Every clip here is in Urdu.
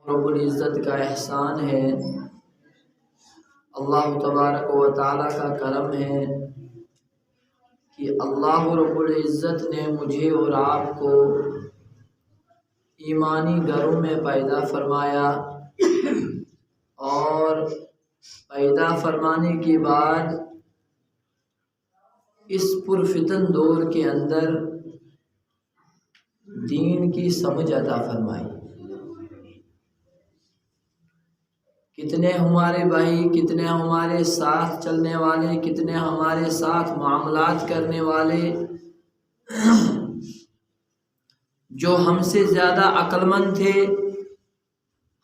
رب العزت کا احسان ہے، اللہ تبارک و تعالیٰ کا کرم ہے کہ اللہ رب العزت نے مجھے اور آپ کو ایمانی گھروں میں پیدا فرمایا، اور پیدا فرمانے کے بعد اس پرفتن دور کے اندر دین کی سمجھ عطا فرمائی۔ کتنے ہمارے بھائی، کتنے ہمارے ساتھ چلنے والے، کتنے ہمارے ساتھ معاملات کرنے والے جو ہم سے زیادہ عقل مند تھے،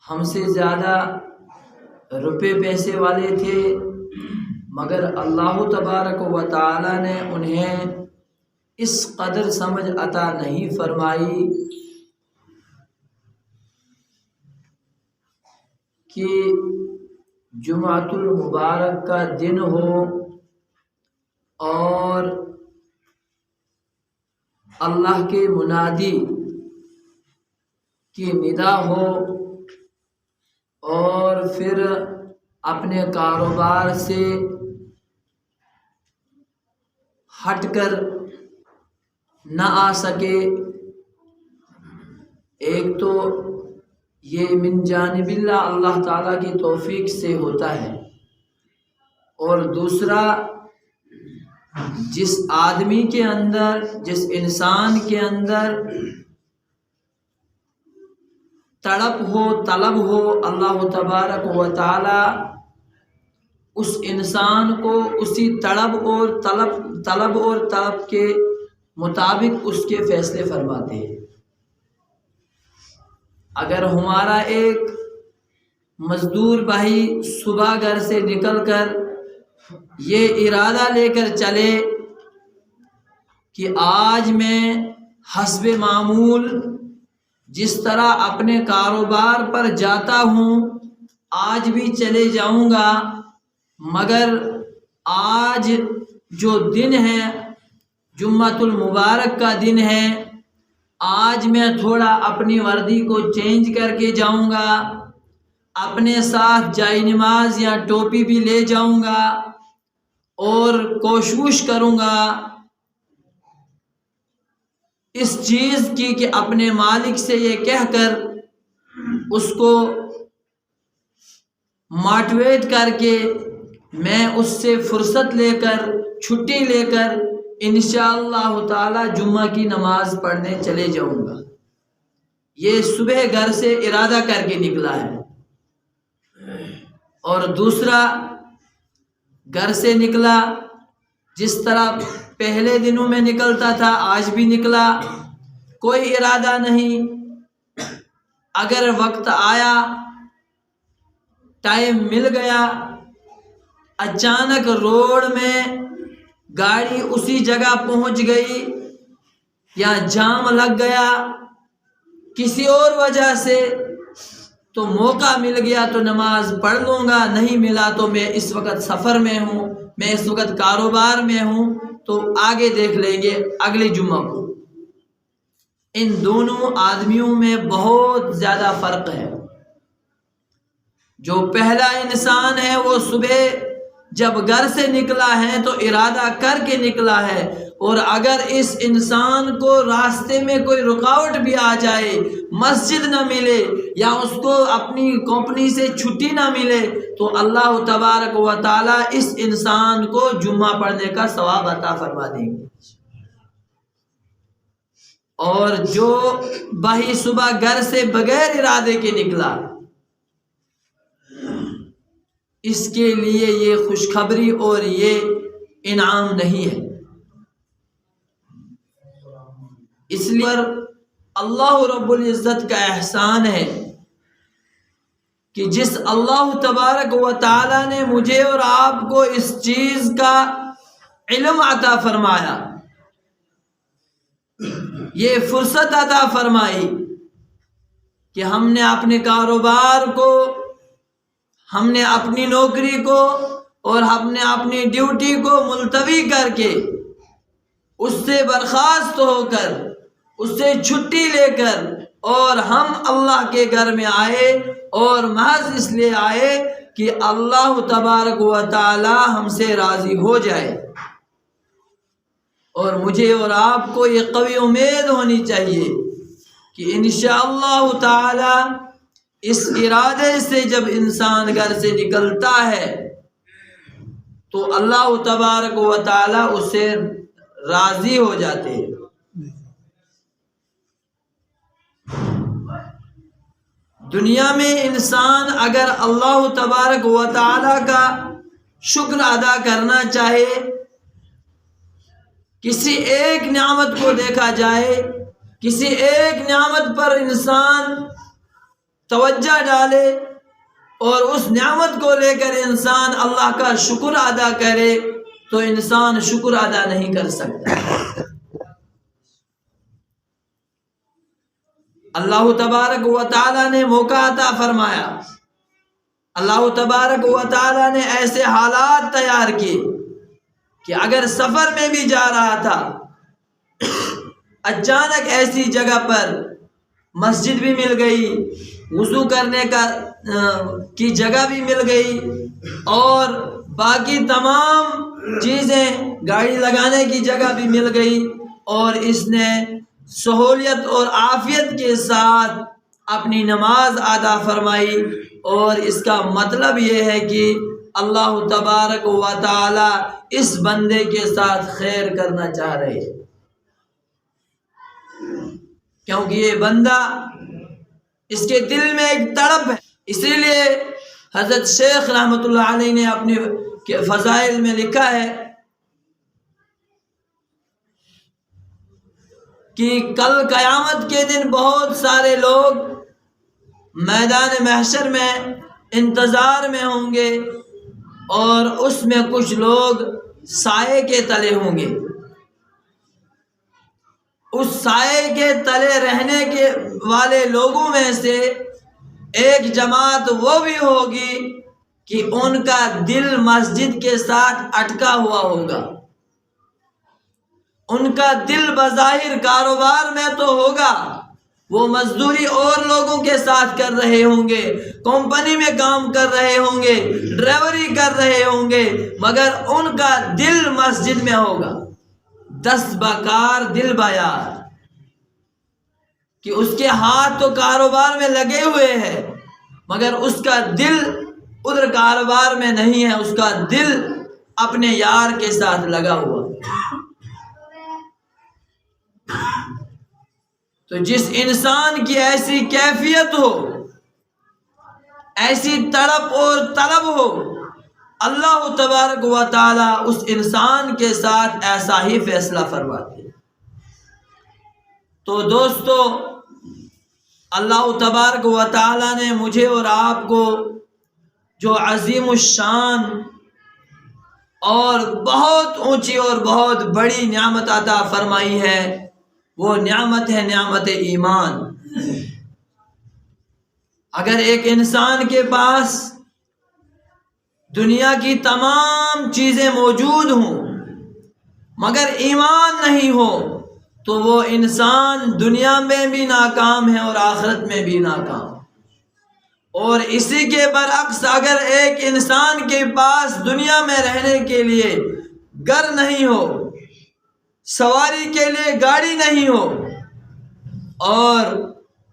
ہم سے زیادہ روپے پیسے والے تھے، مگر اللہ تبارک و تعالی نے انہیں اس قدر سمجھ عطا نہیں فرمائی کہ جمعۃ المبارک کا دن ہو اور اللہ کے منادی کی ندا ہو اور پھر اپنے کاروبار سے ہٹ کر نہ آ سکے۔ ایک تو یہ من جانب اللہ تعالیٰ کی توفیق سے ہوتا ہے، اور دوسرا جس آدمی کے اندر، جس انسان کے اندر تڑپ ہو، طلب ہو اللہ تبارک و تعالی اس انسان کو اسی طلب اور طلب کے مطابق اس کے فیصلے فرماتے ہیں۔ اگر ہمارا ایک مزدور بھائی صبح گھر سے نکل کر یہ ارادہ لے کر چلے کہ آج میں حسب معمول جس طرح اپنے کاروبار پر جاتا ہوں آج بھی چلے جاؤں گا، مگر آج جو دن ہے جمعۃ المبارک کا دن ہے، آج میں تھوڑا اپنی وردی کو چینج کر کے جاؤں گا، اپنے ساتھ جائے نماز یا ٹوپی بھی لے جاؤں گا، اور کوشش کروں گا اس چیز کی کہ اپنے مالک سے یہ کہہ کر اس کو موٹیویٹ کر کے میں اس سے فرصت لے کر، چھٹی لے کر انشاءاللہ تعالی جمعہ کی نماز پڑھنے چلے جاؤں گا۔ یہ صبح گھر سے ارادہ کر کے نکلا ہے۔ اور دوسرا گھر سے نکلا جس طرح پہلے دنوں میں نکلتا تھا، آج بھی نکلا، کوئی ارادہ نہیں۔ اگر وقت آیا، ٹائم مل گیا، اچانک روڈ میں گاڑی اسی جگہ پہنچ گئی یا جام لگ گیا کسی اور وجہ سے، تو موقع مل گیا تو نماز پڑھ لوں گا، نہیں ملا تو میں اس وقت سفر میں ہوں، میں اس وقت کاروبار میں ہوں، تو آگے دیکھ لیں گے اگلے جمعہ کو۔ ان دونوں آدمیوں میں بہت زیادہ فرق ہے۔ جو پہلا انسان ہے وہ صبح جب گھر سے نکلا ہے تو ارادہ کر کے نکلا ہے، اور اگر اس انسان کو راستے میں کوئی رکاوٹ بھی آ جائے، مسجد نہ ملے یا اس کو اپنی کمپنی سے چھٹی نہ ملے، تو اللہ تبارک و تعالی اس انسان کو جمعہ پڑھنے کا ثواب عطا فرما دیں گے۔ اور جو بھائی صبح گھر سے بغیر ارادے کے نکلا، اس کے لیے یہ خوشخبری اور یہ انعام نہیں ہے۔ اس لیے اللہ رب العزت کا احسان ہے کہ جس اللہ تبارک و تعالی نے مجھے اور آپ کو اس چیز کا علم عطا فرمایا، یہ فرصت عطا فرمائی کہ ہم نے اپنے کاروبار کو، ہم نے اپنی نوکری کو اور ہم نے اپنی ڈیوٹی کو ملتوی کر کے، اس سے برخاست ہو کر، اس سے چھٹی لے کر اور ہم اللہ کے گھر میں آئے اور محض اس لیے آئے کہ اللہ تبارک و تعالی ہم سے راضی ہو جائے۔ اور مجھے اور آپ کو یہ قوی امید ہونی چاہیے کہ انشاءاللہ تعالی اس ارادے سے جب انسان گھر سے نکلتا ہے تو اللہ تبارک و تعالی اس سے راضی ہو جاتے ہیں۔ دنیا میں انسان اگر اللہ تبارک و تعالی کا شکر ادا کرنا چاہے، کسی ایک نعمت کو دیکھا جائے، کسی ایک نعمت پر انسان توجہ ڈالے اور اس نعمت کو لے کر انسان اللہ کا شکر ادا کرے تو انسان شکر ادا نہیں کر سکتا۔ اللہ تبارک و تعالی نے موقع عطا فرمایا، اللہ تبارک و تعالی نے ایسے حالات تیار کیے کہ اگر سفر میں بھی جا رہا تھا، اچانک ایسی جگہ پر مسجد بھی مل گئی، وضو کرنے کی جگہ بھی مل گئی اور باقی تمام چیزیں گاڑی لگانے کی جگہ بھی مل گئی، اور اس نے سہولیت اور عافیت کے ساتھ اپنی نماز ادا فرمائی۔ اور اس کا مطلب یہ ہے کہ اللہ تبارک و تعالی اس بندے کے ساتھ خیر کرنا چاہ رہے ہیں، کیونکہ یہ بندہ، اس کے دل میں ایک تڑپ ہے۔ اسی لیے حضرت شیخ رحمۃ اللہ علیہ نے اپنے فضائل میں لکھا ہے کہ کل قیامت کے دن بہت سارے لوگ میدان محشر میں انتظار میں ہوں گے، اور اس میں کچھ لوگ سائے کے تلے ہوں گے۔ اس سائے کے تلے رہنے کے والے لوگوں میں سے ایک جماعت وہ بھی ہوگی کہ ان کا دل مسجد کے ساتھ اٹکا ہوا ہوگا، ان کا دل بظاہر کاروبار میں تو ہوگا، وہ مزدوری اور لوگوں کے ساتھ کر رہے ہوں گے، کمپنی میں کام کر رہے ہوں گے، ڈرائیوری کر رہے ہوں گے، مگر ان کا دل مسجد میں ہوگا۔ دست بکار دل بیار، کہ اس کے ہاتھ تو کاروبار میں لگے ہوئے ہیں مگر اس کا دل ادھر کاروبار میں نہیں ہے، اس کا دل اپنے یار کے ساتھ لگا ہوا۔ تو جس انسان کی ایسی کیفیت ہو، ایسی تڑپ اور طلب ہو، اللہ تبارک و تعالی اس انسان کے ساتھ ایسا ہی فیصلہ فرماتے ہیں۔ تو دوستو، اللہ تبارک و تعالی نے مجھے اور آپ کو جو عظیم الشان اور بہت اونچی اور بہت بڑی نعمت عطا فرمائی ہے، وہ نعمت ہے نعمت ایمان۔ اگر ایک انسان کے پاس دنیا کی تمام چیزیں موجود ہوں مگر ایمان نہیں ہو تو وہ انسان دنیا میں بھی ناکام ہے اور آخرت میں بھی ناکام۔ اور اسی کے برعکس اگر ایک انسان کے پاس دنیا میں رہنے کے لیے گھر نہیں ہو، سواری کے لیے گاڑی نہیں ہو، اور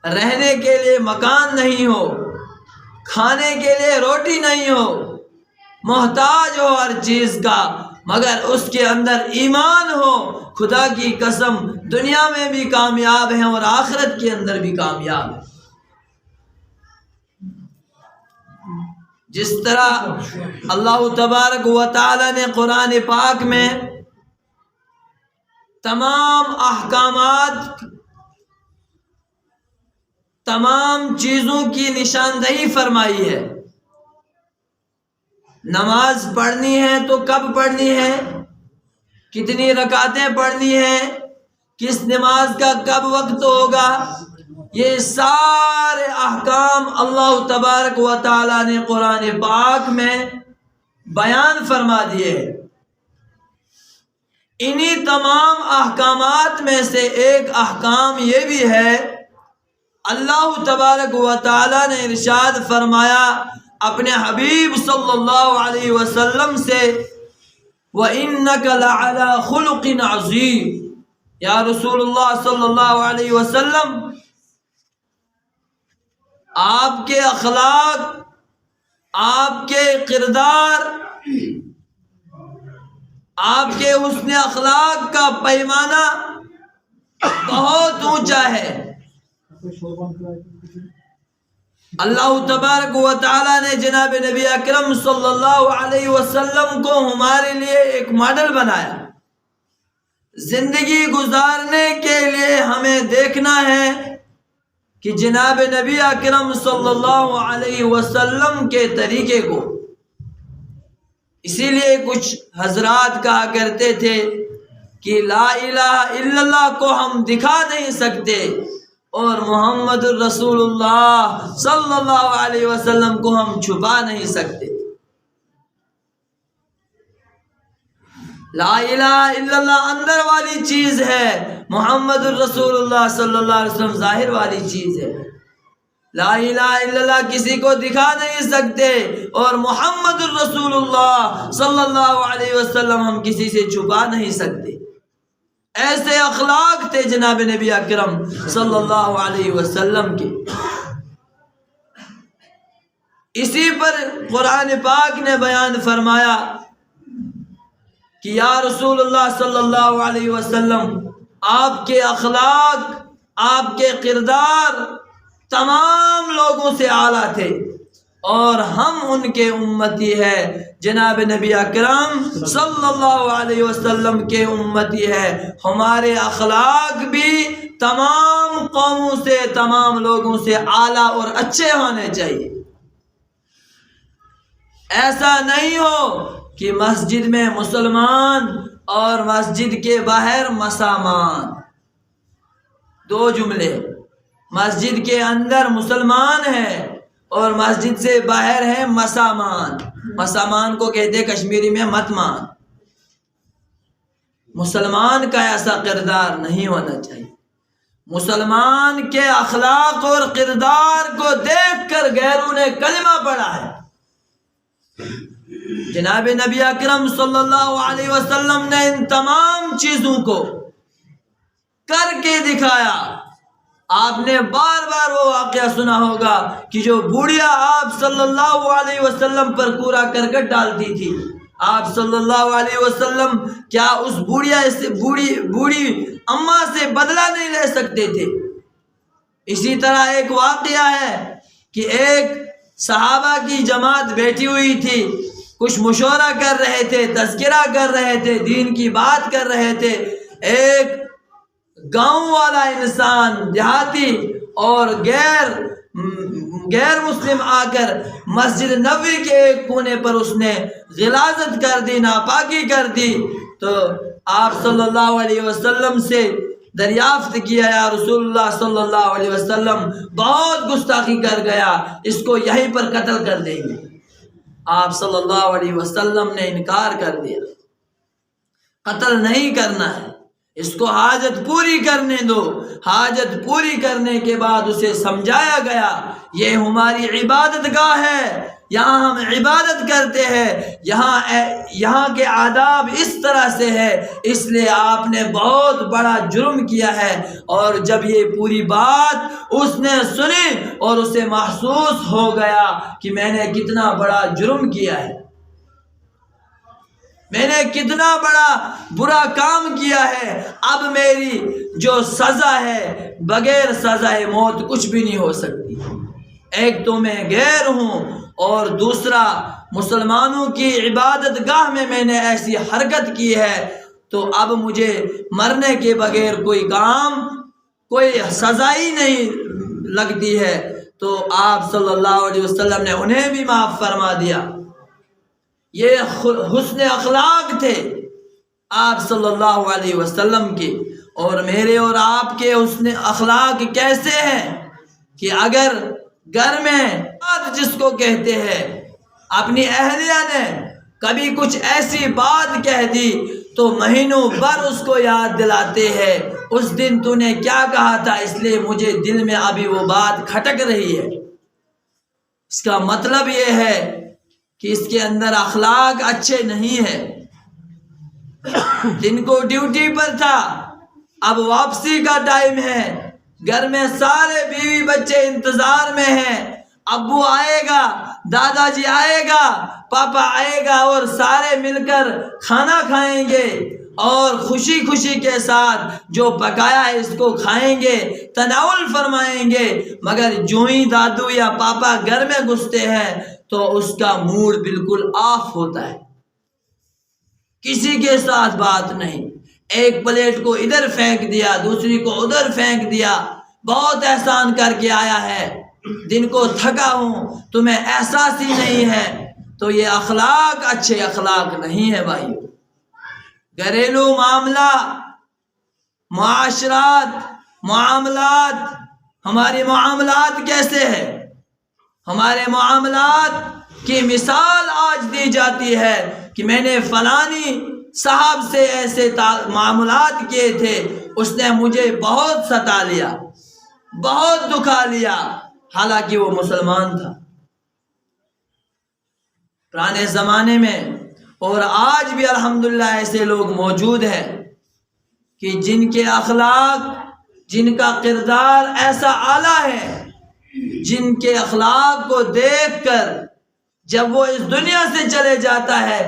رہنے کے لیے مکان نہیں ہو، کھانے کے لیے روٹی نہیں ہو، محتاج ہو ہر چیز کا، مگر اس کے اندر ایمان ہو، خدا کی قسم دنیا میں بھی کامیاب ہے اور آخرت کے اندر بھی کامیاب ہے۔ جس طرح اللہ تبارک و تعالی نے قرآن پاک میں تمام احکامات، تمام چیزوں کی نشاندہی فرمائی ہے۔ نماز پڑھنی ہے تو کب پڑھنی ہے، کتنی رکعتیں پڑھنی ہے، کس نماز کا کب وقت ہوگا، یہ سارے احکام اللہ تبارک و تعالی نے قرآن پاک میں بیان فرما دیے ہیں۔ انہی تمام احکامات میں سے ایک احکام یہ بھی ہے اللہ تبارک و تعالی نے ارشاد فرمایا اپنے حبیب صلی اللہ علیہ وسلم سے وَإِنَّكَ لَعَلَىٰ خُلُقٍ عَظِيمٍ، یا رسول اللہ صلی اللہ علیہ وسلم آپ کے اخلاق، آپ کے کردار، آپ کے حسن اخلاق کا پیمانہ بہت اونچا ہے۔ اللہ تبارک و تعالی نے جناب نبی اکرم صلی اللہ علیہ وسلم کو ہمارے لیے ایک ماڈل بنایا۔ زندگی گزارنے کے لیے ہمیں دیکھنا ہے کہ جناب نبی اکرم صلی اللہ علیہ وسلم کے طریقے کو، اسی لیے کچھ حضرات کہا کرتے تھے کہ لا الہ الا اللہ کو ہم دکھا نہیں سکتے اور محمد الرسول اللہ صلی اللہ علیہ وسلم کو ہم چھپا نہیں سکتے۔ لا الہ الا اللہ اندر والی چیز ہے، محمد الرسول اللہ صلی اللہ علیہ وسلم ظاہر والی چیز ہے۔ لا الہ الا اللہ کسی کو دکھا نہیں سکتے اور محمد الرسول اللہ صلی اللہ علیہ وسلم ہم کسی سے چھپا نہیں سکتے۔ ایسے اخلاق تھے جناب نبی اکرم صلی اللہ علیہ وسلم کے۔ اسی پر قرآن پاک نے بیان فرمایا کہ یا رسول اللہ صلی اللہ علیہ وسلم آپ کے اخلاق، آپ کے کردار تمام لوگوں سے اعلیٰ تھے اور ہم ان کے امتی ہیں۔ جناب نبی اکرم صلی اللہ علیہ وسلم کے امتی ہیں۔ ہمارے اخلاق بھی تمام قوموں سے، تمام لوگوں سے اعلیٰ اور اچھے ہونے چاہیے۔ ایسا نہیں ہو کہ مسجد میں مسلمان اور مسجد کے باہر مسامان، دو جملے، مسجد کے اندر مسلمان ہیں اور مسجد سے باہر ہے مسامان۔ مسامان کو کہتے کشمیری میں متمان۔ مسلمان کا ایسا کردار نہیں ہونا چاہیے۔ مسلمان کے اخلاق اور کردار کو دیکھ کر غیروں نے کلمہ پڑھا ہے۔ جناب نبی اکرم صلی اللہ علیہ وسلم نے ان تمام چیزوں کو کر کے دکھایا۔ آپ نے بار بار وہ واقعہ سنا ہوگا کہ جو بوڑھیا آپ صلی اللہ علیہ وسلم پر کوڑا کرکٹ ڈالتی تھی، آپ صلی اللہ علیہ وسلم کیا اس بوڑھی اماں سے بدلہ نہیں لے سکتے تھے؟ اسی طرح ایک واقعہ ہے کہ ایک صحابہ کی جماعت بیٹھی ہوئی تھی، کچھ مشورہ کر رہے تھے، تذکرہ کر رہے تھے، دین کی بات کر رہے تھے۔ ایک گاؤں والا انسان، دیہاتی اور غیر مسلم آ کر مسجد نبوی کے ایک کونے پر اس نے غلاظت کر دی، ناپاکی کر دی، تو آپ صلی اللہ علیہ وسلم سے دریافت کیا یا رسول اللہ صلی اللہ علیہ وسلم بہت گستاخی کر گیا، اس کو یہیں پر قتل کر دیں گے۔ آپ صلی اللہ علیہ وسلم نے انکار کر دیا، قتل نہیں کرنا ہے، اس کو حاجت پوری کرنے دو۔ حاجت پوری کرنے کے بعد اسے سمجھایا گیا یہ ہماری عبادت گاہ ہے، یہاں ہم عبادت کرتے ہیں، یہاں کے آداب اس طرح سے ہے، اس لیے آپ نے بہت بڑا جرم کیا ہے۔ اور جب یہ پوری بات اس نے سنی اور اسے محسوس ہو گیا کہ میں نے کتنا بڑا جرم کیا ہے، میں نے کتنا بڑا برا کام کیا ہے، اب میری جو سزا ہے بغیر سزائے موت کچھ بھی نہیں ہو سکتی۔ ایک تو میں غیر ہوں اور دوسرا مسلمانوں کی عبادت گاہ میں نے ایسی حرکت کی ہے، تو اب مجھے مرنے کے بغیر کوئی کام، کوئی سزا ہی نہیں لگتی ہے۔ تو آپ صلی اللہ علیہ وسلم نے انہیں بھی معاف فرما دیا۔ یہ حسن اخلاق تھے آپ صلی اللہ علیہ وسلم کے۔ اور میرے اور آپ کے حسن اخلاق کیسے ہیں کہ اگر گھر میں بات جس کو کہتے ہیں، اپنی اہلیہ نے کبھی کچھ ایسی بات کہہ دی تو مہینوں بھر اس کو یاد دلاتے ہیں اس دن تو نے کیا کہا تھا، اس لیے مجھے دل میں ابھی وہ بات کھٹک رہی ہے۔ اس کا مطلب یہ ہے کہ اس کے اندر اخلاق اچھے نہیں ہیں۔ دن کو ڈیوٹی پر تھا، اب واپسی کا ٹائم ہے، گھر میں سارے بیوی بچے انتظار میں ہیں، ابو آئے گا، دادا جی آئے گا، پاپا آئے گا اور سارے مل کر کھانا کھائیں گے اور خوشی خوشی کے ساتھ جو پکایا ہے اس کو کھائیں گے، تناول فرمائیں گے۔ مگر جو ہی دادو یا پاپا گھر میں گھستے ہیں تو اس کا موڈ بالکل آف ہوتا ہے، کسی کے ساتھ بات نہیں، ایک پلیٹ کو ادھر پھینک دیا، دوسری کو ادھر پھینک دیا، بہت احسان کر کے آیا ہے، دن کو تھکا ہوں، تمہیں احساس ہی نہیں ہے۔ تو یہ اخلاق اچھے اخلاق نہیں ہے بھائی۔ گھریلو معاملہ، معاشرات، معاملات، ہمارے معاملات کیسے ہیں؟ ہمارے معاملات کی مثال آج دی جاتی ہے کہ میں نے فلانی صاحب سے ایسے معاملات کیے تھے، اس نے مجھے بہت ستا لیا، بہت دکھا لیا، حالانکہ وہ مسلمان تھا۔ پرانے زمانے میں اور آج بھی الحمدللہ ایسے لوگ موجود ہیں کہ جن کے اخلاق، جن کا کردار ایسا اعلیٰ ہے، جن کے اخلاق کو دیکھ کر جب وہ اس دنیا سے چلے جاتا ہے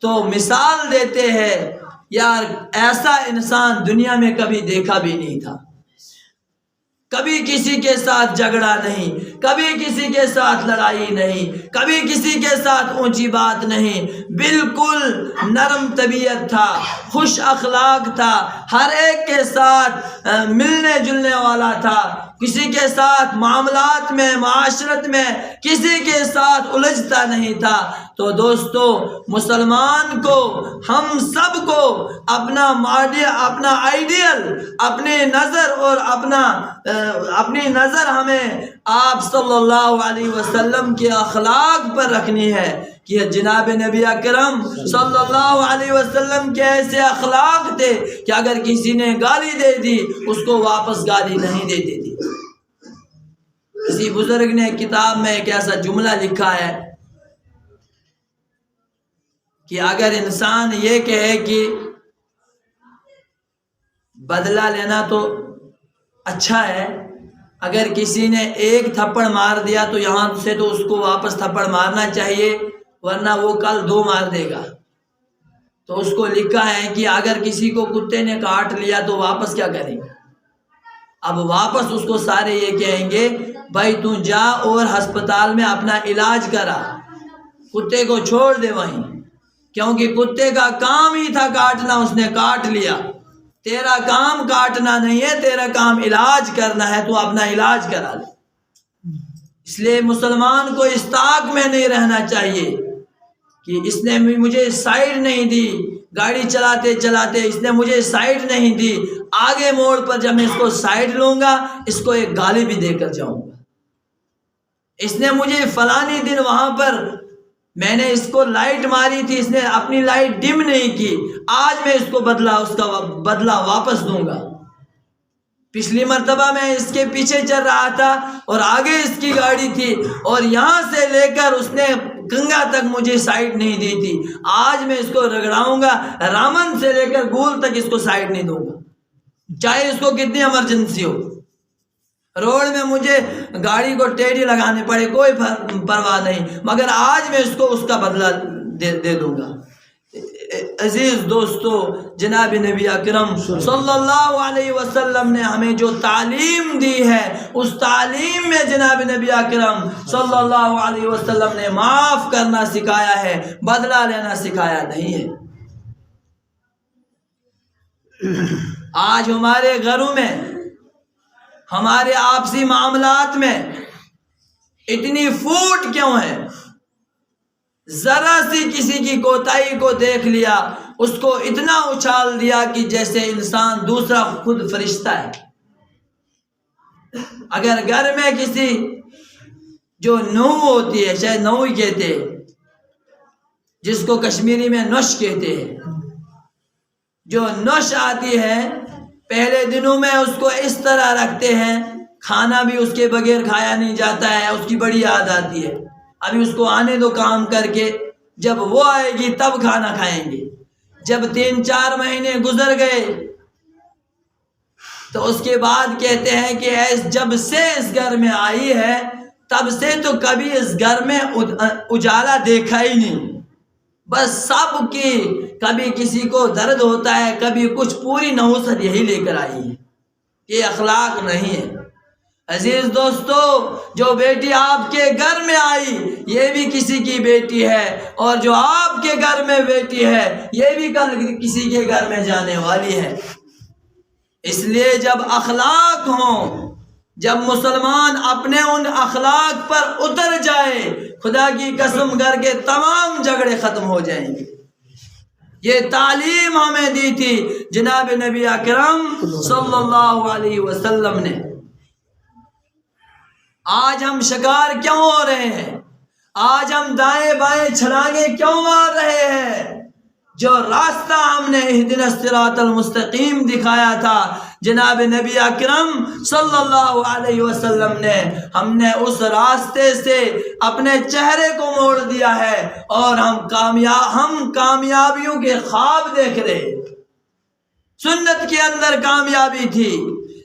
تو مثال دیتے ہیں، یار ایسا انسان دنیا میں کبھی دیکھا بھی نہیں تھا، کبھی کسی کے ساتھ جھگڑا نہیں، کبھی کسی کے ساتھ لڑائی نہیں، کبھی کسی کے ساتھ اونچی بات نہیں، بالکل نرم طبیعت تھا، خوش اخلاق تھا، ہر ایک کے ساتھ ملنے جلنے والا تھا، کسی کے ساتھ معاملات میں، معاشرت میں کسی کے ساتھ الجھتا نہیں تھا۔ تو دوستو، مسلمان کو، ہم سب کو اپنا آئیڈیل، اپنی نظر اور اپنی نظر ہمیں آپ صلی اللہ علیہ وسلم کے اخلاق پر رکھنی ہے کہ جناب نبی اکرم صلی اللہ علیہ وسلم کے ایسے اخلاق تھے کہ اگر کسی نے گالی دے دی اس کو واپس گالی نہیں دیتے تھے۔ کسی بزرگ نے کتاب میں ایک ایسا جملہ لکھا ہے کہ اگر انسان یہ کہے کہ بدلہ لینا تو اچھا ہے، اگر کسی نے ایک تھپڑ مار دیا تو یہاں سے تو اس کو واپس تھپڑ مارنا چاہیے، ورنہ وہ کل 2 مار دے گا۔ تو اس کو لکھا ہے کہ اگر کسی کو کتے نے کاٹ لیا تو واپس کیا کریں گے؟ اب واپس اس کو سارے یہ کہیں گے، بھائی تو جا اور ہسپتال میں اپنا علاج کرا، کتے کو چھوڑ دے وہیں، کیونکہ کتے کا کام ہی تھا کاٹنا، اس نے کاٹ لیا۔ تیرا کام کاٹنا نہیں ہے، تیرا کام علاج کرنا ہے، تو اپنا علاج کرا لے۔ اس لیے مسلمان کو اس طاق میں نہیں رہنا چاہیے کہ اس نے مجھے سائیڈ نہیں دی، گاڑی چلاتے چلاتے اس نے مجھے سائیڈ نہیں دی، آگے موڑ پر جب میں اس کو سائیڈ لوں گا اس کو ایک گالی بھی دے کر جاؤں گا۔ اس نے مجھے فلانی دن وہاں پر میں نے اس کو لائٹ ماری تھی، اس نے اپنی لائٹ ڈم نہیں کی، آج میں اس کو اس کا بدلہ واپس دوں گا۔ پچھلی مرتبہ میں اس کے پیچھے چل رہا تھا اور آگے اس کی گاڑی تھی اور یہاں سے لے کر اس نے گنگا تک مجھے سائیڈ نہیں دی تھی، آج میں اس کو رگڑاؤں گا، رامن سے لے کر گول تک اس کو سائیڈ نہیں دوں گا، چاہے اس کو کتنی ایمرجنسی ہو۔ روڈ میں مجھے گاڑی کو ٹیڑھی لگانے پڑے کوئی پرواہ نہیں، مگر آج میں اس کو اس کا بدلہ دے دوں گا۔ عزیز دوستو، جناب نبی اکرم صلی اللہ علیہ وسلم نے ہمیں جو تعلیم دی ہے اس تعلیم میں جناب نبی اکرم صلی اللہ علیہ وسلم نے معاف کرنا سکھایا ہے، بدلہ لینا سکھایا نہیں ہے۔ آج ہمارے گھروں میں، ہمارے آپسی معاملات میں اتنی پھوٹ کیوں ہے؟ ذرا سی کسی کی کوتاہی کو دیکھ لیا، اس کو اتنا اچھال دیا کہ جیسے انسان دوسرا خود فرشتہ ہے۔ اگر گھر میں کسی جو نو ہوتی ہے، شاید نو ہی کہتے ہیں، جس کو کشمیری میں نش کہتے ہیں، جو نوش آتی ہے پہلے دنوں میں اس کو اس طرح رکھتے ہیں، کھانا بھی اس کے بغیر کھایا نہیں جاتا ہے، اس کی بڑی یاد آتی ہے، ابھی اس کو آنے دو کام کر کے، جب وہ آئے گی تب کھانا کھائیں گے۔ جب 3-4 مہینے گزر گئے تو اس کے بعد کہتے ہیں کہ جب سے اس گھر میں آئی ہے تب سے تو کبھی اس گھر میں اجالا دیکھا ہی نہیں، بس سب کی کبھی کسی کو درد ہوتا ہے، کبھی کچھ، پوری نحوست یہی لے کر آئی ہے۔ یہ اخلاق نہیں ہے۔ عزیز دوستو، جو بیٹی آپ کے گھر میں آئی یہ بھی کسی کی بیٹی ہے، اور جو آپ کے گھر میں بیٹی ہے یہ بھی کل کسی کے گھر میں جانے والی ہے۔ اس لیے جب اخلاق ہوں، جب مسلمان اپنے ان اخلاق پر اتر جائے، خدا کی قسم گھر کے تمام جھگڑے ختم ہو جائیں گے۔ یہ تعلیم ہمیں دی تھی جناب نبی اکرم صلی اللہ علیہ وسلم نے۔ آج ہم شکار کیوں ہو رہے ہیں؟ آج ہم دائیں بائیں چھلانگیں کیوں مار رہے ہیں؟ جو راستہ ہم نے اہدنا الصراط المستقیم دکھایا تھا جناب نبی اکرم صلی اللہ علیہ وسلم نے، ہم نے اس راستے سے اپنے چہرے کو موڑ دیا ہے، اور ہم کامیابیوں کے خواب دیکھ رہے ہیں۔ سنت کے اندر کامیابی تھی،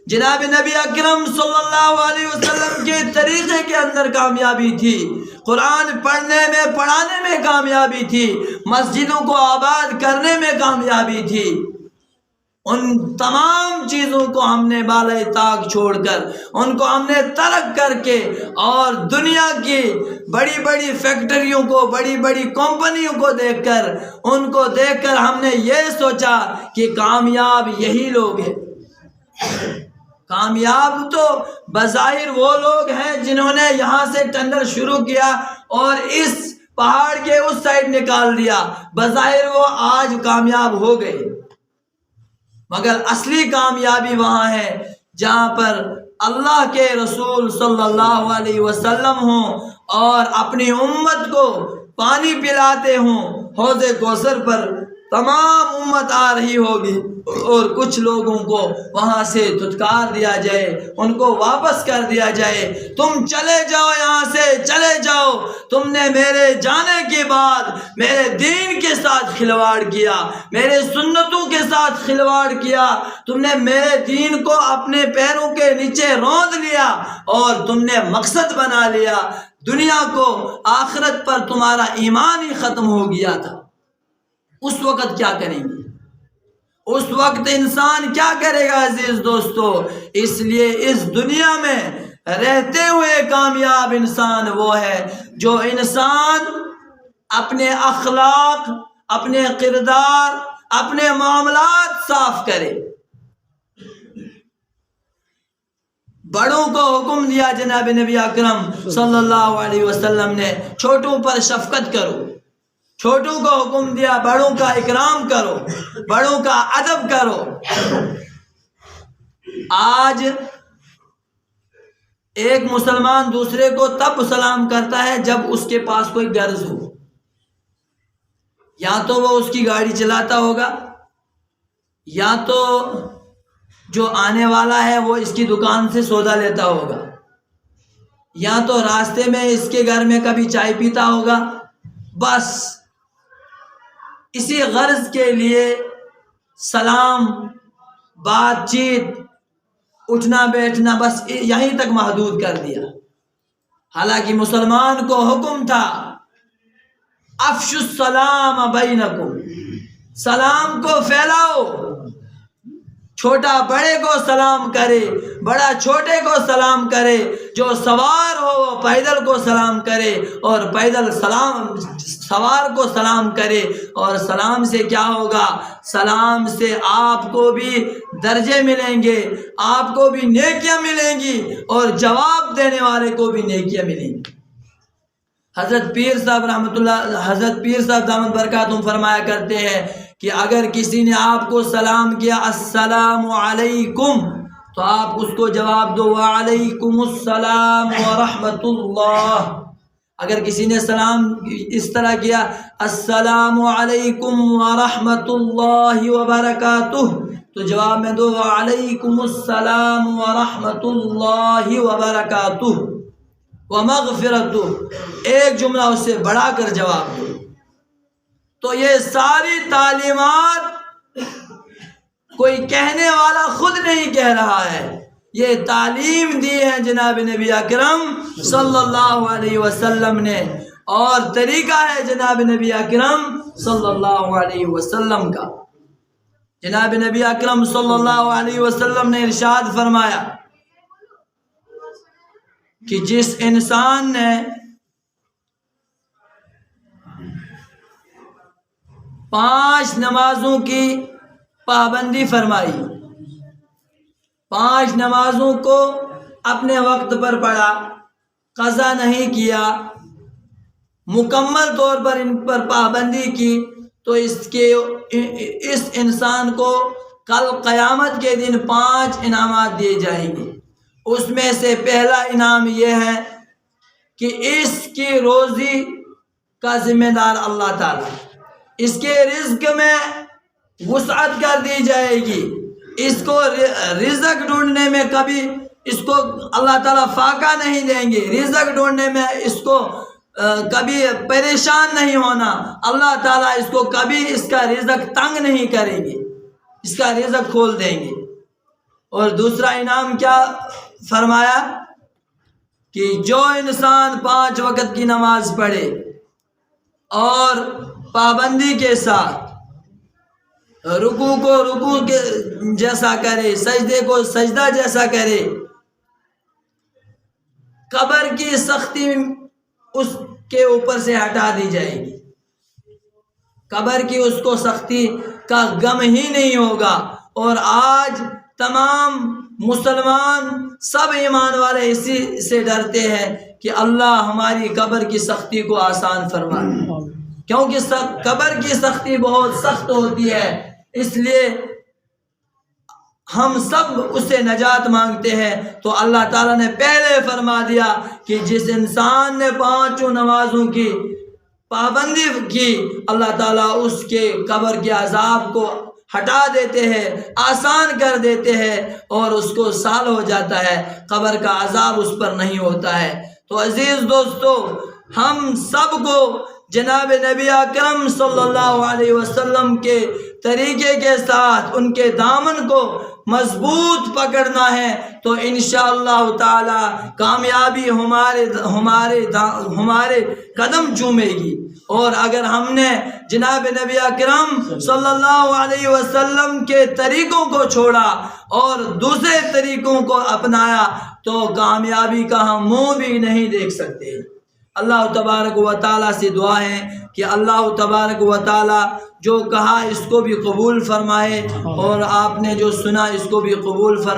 جناب نبی اکرم صلی اللہ علیہ وسلم کے طریقے کے اندر کامیابی تھی، قرآن پڑھنے میں پڑھانے میں کامیابی تھی، مسجدوں کو آباد کرنے میں کامیابی تھی۔ ان تمام چیزوں کو ہم نے بالائے طاق چھوڑ کر، ان کو ہم نے ترک کر کے، اور دنیا کی بڑی بڑی فیکٹریوں کو، بڑی بڑی کمپنیوں کو دیکھ کر، ان کو دیکھ کر ہم نے یہ سوچا کہ کامیاب یہی لوگ ہیں۔ کامیاب تو بظاہر وہ لوگ ہیں جنہوں نے یہاں سے ٹنل شروع کیا اور اس پہاڑ کے اس سائڈ نکال دیا، بظاہر وہ آج کامیاب ہو گئے، مگر اصلی کامیابی وہاں ہے جہاں پر اللہ کے رسول صلی اللہ علیہ وسلم ہوں اور اپنی امت کو پانی پلاتے ہوں۔ حوض کوثر پر تمام امت آ رہی ہوگی اور کچھ لوگوں کو وہاں سے دھتکار دیا جائے، ان کو واپس کر دیا جائے، تم چلے جاؤ، یہاں سے چلے جاؤ، تم نے میرے جانے کے بعد میرے دین کے ساتھ کھلواڑ کیا، میرے سنتوں کے ساتھ کھلواڑ کیا، تم نے میرے دین کو اپنے پیروں کے نیچے روند لیا، اور تم نے مقصد بنا لیا دنیا کو، آخرت پر تمہارا ایمان ہی ختم ہو گیا تھا۔ اس وقت کیا کریں گے؟ اس وقت انسان کیا کرے گا عزیز دوستو؟ اس لیے اس دنیا میں رہتے ہوئے کامیاب انسان وہ ہے جو انسان اپنے اخلاق، اپنے کردار، اپنے معاملات صاف کرے۔ بڑوں کو حکم دیا جناب نبی اکرم صلی اللہ علیہ وسلم نے، چھوٹوں پر شفقت کرو، چھوٹوں کو حکم دیا بڑوں کا اکرام کرو، بڑوں کا ادب کرو۔ آج ایک مسلمان دوسرے کو تب سلام کرتا ہے جب اس کے پاس کوئی غرض ہو، یا تو وہ اس کی گاڑی چلاتا ہوگا، یا تو جو آنے والا ہے وہ اس کی دکان سے سودا لیتا ہوگا، یا تو راستے میں اس کے گھر میں کبھی چائے پیتا ہوگا، بس اسی غرض کے لیے سلام، بات چیت، اٹھنا بیٹھنا بس یہیں تک محدود کر دیا۔ حالانکہ مسلمان کو حکم تھا افشوا السلام بینکم، سلام کو پھیلاؤ، چھوٹا بڑے کو سلام کرے، بڑا چھوٹے کو سلام کرے، جو سوار ہو وہ پیدل کو سلام کرے، اور پیدل سوار کو سلام کرے۔ اور سلام سے کیا ہوگا؟ سلام سے آپ کو بھی درجے ملیں گے، آپ کو بھی نیکیاں ملیں گی، اور جواب دینے والے کو بھی نیکیاں ملیں گی۔ حضرت پیر صاحب رحمۃ اللہ، حضرت پیر صاحب دامت برکاتہم فرمایا کرتے ہیں کہ اگر کسی نے آپ کو سلام کیا السلام علیکم، تو آپ اس کو جواب دو وعلیکم السلام ورحمۃ اللہ۔ اگر کسی نے سلام اس طرح کیا السلام علیکم ورحمۃ اللہ وبرکاتہ، تو جواب میں دو وعلیکم السلام ورحمۃ اللہ وبرکاتہ ومغفرتہ، ایک جملہ اس سے بڑھا کر جواب دو۔ تو یہ ساری تعلیمات کوئی کہنے والا خود نہیں کہہ رہا ہے، یہ تعلیم دی ہے جناب نبی اکرم صلی اللہ علیہ وسلم نے، اور طریقہ ہے جناب نبی اکرم صلی اللہ علیہ وسلم کا۔ جناب نبی اکرم صلی اللہ علیہ وسلم نے ارشاد فرمایا کہ جس انسان نے 5 نمازوں کی پابندی فرمائی، 5 نمازوں کو اپنے وقت پر پڑھا، قضا نہیں کیا، مکمل طور پر ان پر پابندی کی، تو اس انسان کو کل قیامت کے دن 5 انعامات دیے جائیں گے۔ اس میں سے پہلا انعام یہ ہے کہ اس کی روزی کا ذمہ دار اللہ تعالیٰ، اس کے رزق میں وسعت کر دی جائے گی، اس کو رزق ڈھونڈنے میں کبھی اس کو اللہ تعالیٰ فاقہ نہیں دیں گے، رزق ڈھونڈنے میں اس کو کبھی پریشان نہیں ہونا، اللہ تعالیٰ اس کو کبھی اس کا رزق تنگ نہیں کریں گے، اس کا رزق کھول دیں گے۔ اور دوسرا انعام کیا فرمایا کہ جو انسان 5 وقت کی نماز پڑھے اور پابندی کے ساتھ رکوع کو رکوع کے جیسا کرے، سجدے کو سجدہ جیسا کرے، قبر کی سختی اس کے اوپر سے ہٹا دی جائے گی، قبر کی اس کو سختی کا غم ہی نہیں ہوگا۔ اور آج تمام مسلمان سب ایمان والے اسی سے ڈرتے ہیں کہ اللہ ہماری قبر کی سختی کو آسان فرمائے، کیونکہ قبر کی سختی بہت سخت ہوتی ہے، اس لیے ہم سب اس سے نجات مانگتے ہیں۔ تو اللہ تعالیٰ نے پہلے فرما دیا کہ جس انسان نے 5 نمازوں کی پابندی کی، اللہ تعالیٰ اس کے قبر کے عذاب کو ہٹا دیتے ہیں، آسان کر دیتے ہیں، اور اس کو سال ہو جاتا ہے، قبر کا عذاب اس پر نہیں ہوتا ہے۔ تو عزیز دوستو، ہم سب کو جناب نبی اکرم صلی اللہ علیہ وسلم کے طریقے کے ساتھ ان کے دامن کو مضبوط پکڑنا ہے، تو انشاءاللہ تعالی کامیابی ہمارے قدم چومے گی۔ اور اگر ہم نے جناب نبی اکرم صلی اللہ علیہ وسلم کے طریقوں کو چھوڑا اور دوسرے طریقوں کو اپنایا تو کامیابی کا ہم منہ بھی نہیں دیکھ سکتے۔ اللہ تبارک و تعالیٰ سے دعا ہے کہ اللہ تبارک و تعالیٰ جو کہا اس کو بھی قبول فرمائے، اور آپ نے جو سنا اس کو بھی قبول فرمائے۔